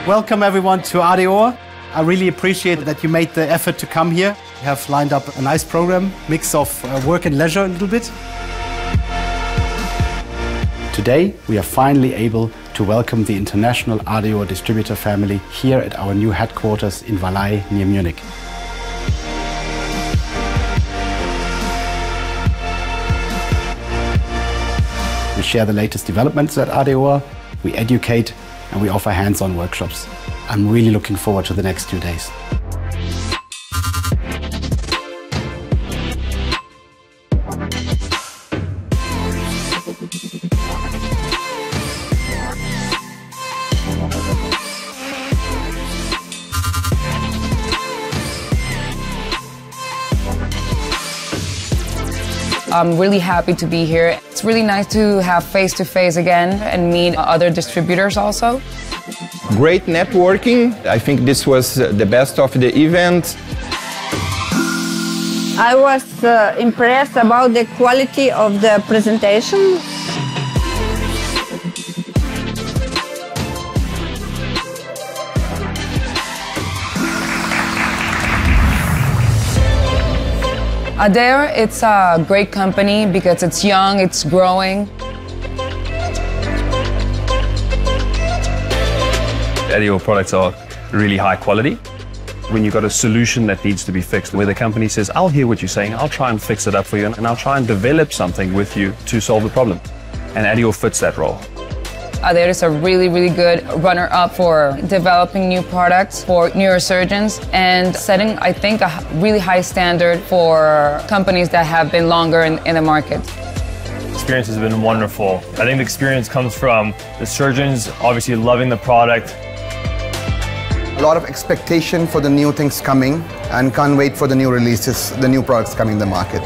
Welcome everyone to Adeor. I really appreciate that you made the effort to come here. We have lined up a nice program, mix of work and leisure a little bit. Today we are finally able to welcome the international Adeor distributor family here at our new headquarters in Valley near Munich. We share the latest developments at Adeor, we educate and we offer hands-on workshops. I'm really looking forward to the next 2 days. I'm really happy to be here. It's really nice to have face-to-face again and meet other distributors also. Great networking. I think this was the best of the event. I was impressed about the quality of the presentation. Adeor, it's a great company because it's young, it's growing. Adeor products are really high quality. When you've got a solution that needs to be fixed, where the company says, I'll hear what you're saying, I'll try and fix it up for you, and I'll try and develop something with you to solve the problem. And Adeor fits that role. Adeor is a really good runner-up for developing new products for neurosurgeons and setting, I think, a really high standard for companies that have been longer in the market. The experience has been wonderful. I think the experience comes from the surgeons obviously loving the product. A lot of expectation for the new things coming and can't wait for the new releases, the new products coming in the market.